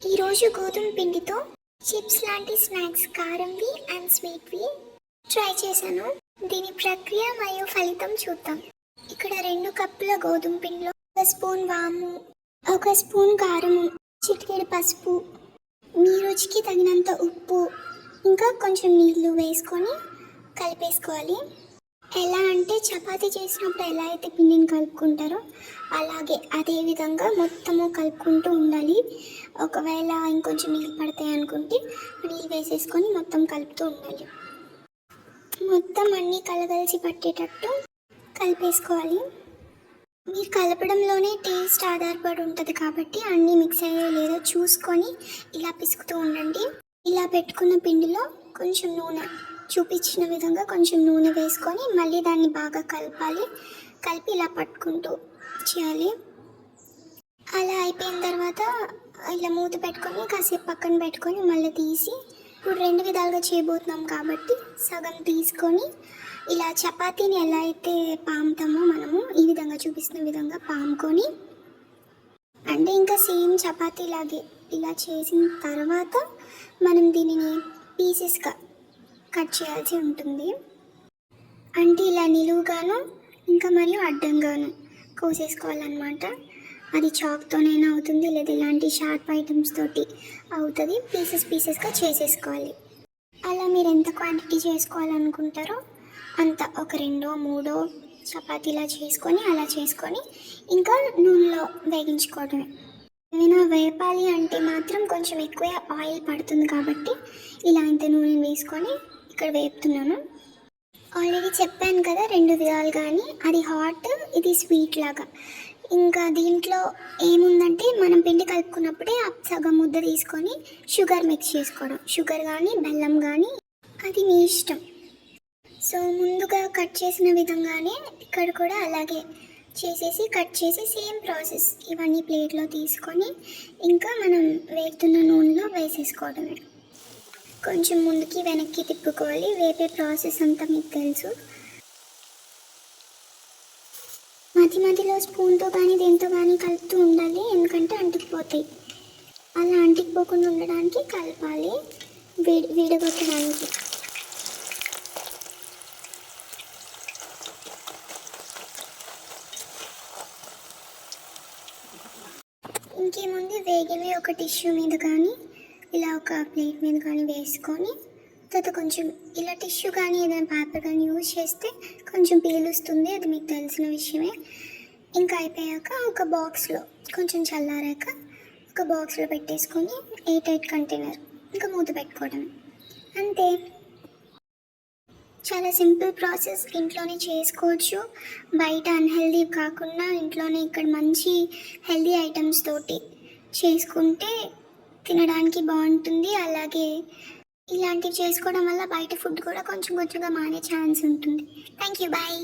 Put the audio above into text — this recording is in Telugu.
ఈరోజు గోధుమ పిండితో చిప్స్ లాంటి స్నాక్స్ కారంవి అండ్ స్వీట్వి ట్రై చేశాను. దీని ప్రక్రియ మరియు ఫలితం చూద్దాం. ఇక్కడ 2 కప్పుల గోధుమ పిండిలో 1 స్పూన్ వాము, 1 స్పూన్ కారము, చిటికెడు పసుపు, మీ రుచికి తగినంత ఉప్పు, ఇంకా కొంచెం నీళ్లు వేసుకొని కలిపేసుకోవాలి. ఎలా అంటే చపాతీ చేసినప్పుడు ఎలా అయితే పిండిని కలుపుకుంటారో అలాగే అదే విధంగా మొత్తము కలుపుకుంటూ ఉండాలి. ఒకవేళ ఇంకొంచెం నీళ్ళు పడతాయి అనుకుంటే నీళ్ళు వేసేసుకొని మొత్తం కలుపుతూ ఉండాలి. మొత్తం అన్నీ కలగలిసి పట్టేటట్టు కలిపేసుకోవాలి. మీరు కలపడంలోనే టేస్ట్ ఆధారపడి ఉంటుంది కాబట్టి అన్నీ మిక్స్ అయ్యో లేదో చూసుకొని ఇలా పిసుకుతూ ఉండండి. ఇలా పెట్టుకున్న పిండిలో కొంచెం నూనె, చూపించిన విధంగా కొంచెం నూనె వేసుకొని మళ్ళీ దాన్ని బాగా కలపాలి. కలిపి ఇలా పట్టుకుంటూ చేయాలి. అలా అయిపోయిన తర్వాత ఇలా మూత పెట్టుకొని కాసేపు పక్కన పెట్టుకొని మళ్ళీ తీసి, ఇప్పుడు 2 విధాలుగా చేయబోతున్నాం కాబట్టి సగం తీసుకొని ఇలా చపాతీని ఎలా అయితే పాముతామో మనము ఈ విధంగా చూపిస్తున్న విధంగా పాముకొని, అంటే ఇంకా సేమ్ చపాతీ లాగే ఇలా చేసిన తర్వాత మనం దీనిని పీసెస్గా కట్ చేయాల్సి ఉంటుంది. అంటే ఇలా నిలువుగాను ఇంకా మరియు అడ్డంగాను కోసేసుకోవాలన్నమాట. అది చాక్తోనైనా అవుతుంది, లేదా ఇలాంటి షార్ప్ ఐటమ్స్ తోటి అవుతుంది. పీసెస్గా చేసేసుకోవాలి. అలా మీరు ఎంత క్వాంటిటీ చేసుకోవాలనుకుంటారో అంత, ఒక 2-3 చపాతీలా చేసుకొని అలా చేసుకొని ఇంకా నూనెలో వేగించుకోవడమే. ఏమైనా వేపాలి అంటే మాత్రం కొంచెం ఎక్కువ ఆయిల్ పడుతుంది కాబట్టి ఇలా ఇంత నూనె వేసుకొని ఇక్కడ వేపుతున్నాను. ఆల్రెడీ చెప్పాను కదా 2 విధాలుగా అని, అది హాట్, ఇది స్వీట్ లాగా. ఇంకా దీంట్లో ఏముందంటే మనం పిండి కలుపుకున్నప్పుడే సగం ముద్ద తీసుకొని షుగర్ మిక్స్ చేసుకోవడం. షుగర్ కానీ బెల్లం కానీ అది మీ ఇష్టం. సో ముందుగా కట్ చేసిన విధంగానే ఇక్కడ కూడా అలాగే చేసేసి కట్ చేసి సేమ్ ప్రాసెస్ ఇవన్నీ ప్లేట్లో తీసుకొని ఇంకా మనం వేస్తున్న నూనెలో వేసేసుకోవడమే. కొంచెం ముందుకి వెనక్కి తిప్పుకోవాలి. వేపే ప్రాసెస్ అంతా మీకు తెలుసు. మధ్యలో స్పూన్తో కానీ దేంతో కానీ కలుపుతూ ఉండాలి, ఎందుకంటే అంటుకుపోతాయి. అలా అంటుకుపోకుండా ఉండడానికి కలపాలి, విడగొట్టడానికి. ఇంకేముంది, వేగివి ఒక టిష్యూ మీద కానీ ఇలా ఒక ప్లేట్ మీద కానీ వేసుకొని తర్వాత కొంచెం ఇలా టిష్యూ కానీ ఏదైనా పేపర్ కానీ యూజ్ చేస్తే కొంచెం పీలుస్తుంది, అది మీకు తెలిసిన విషయమే. ఇంకా అయిపోయాక ఒక బాక్స్లో కొంచెం చల్లారాక ఒక బాక్స్లో పెట్టేసుకొని 8 కంటైనర్ ఇంకా మూత పెట్టుకోవడమే. అంతే, చాలా సింపుల్ ప్రాసెస్. ఇంట్లోనే చేసుకోవచ్చు. బయట అన్హెల్దీ కాకుండా ఇంట్లోనే ఇక్కడ మంచి హెల్దీ ఐటమ్స్ తోటి చేసుకుంటే తినడానికి బాగుంటుంది. అలాగే ఇలాంటివి చేసుకోవడం వల్ల బయట ఫుడ్ కూడా కొంచెంగా మానే ఛాన్స్ ఉంటుంది. Thank you, bye.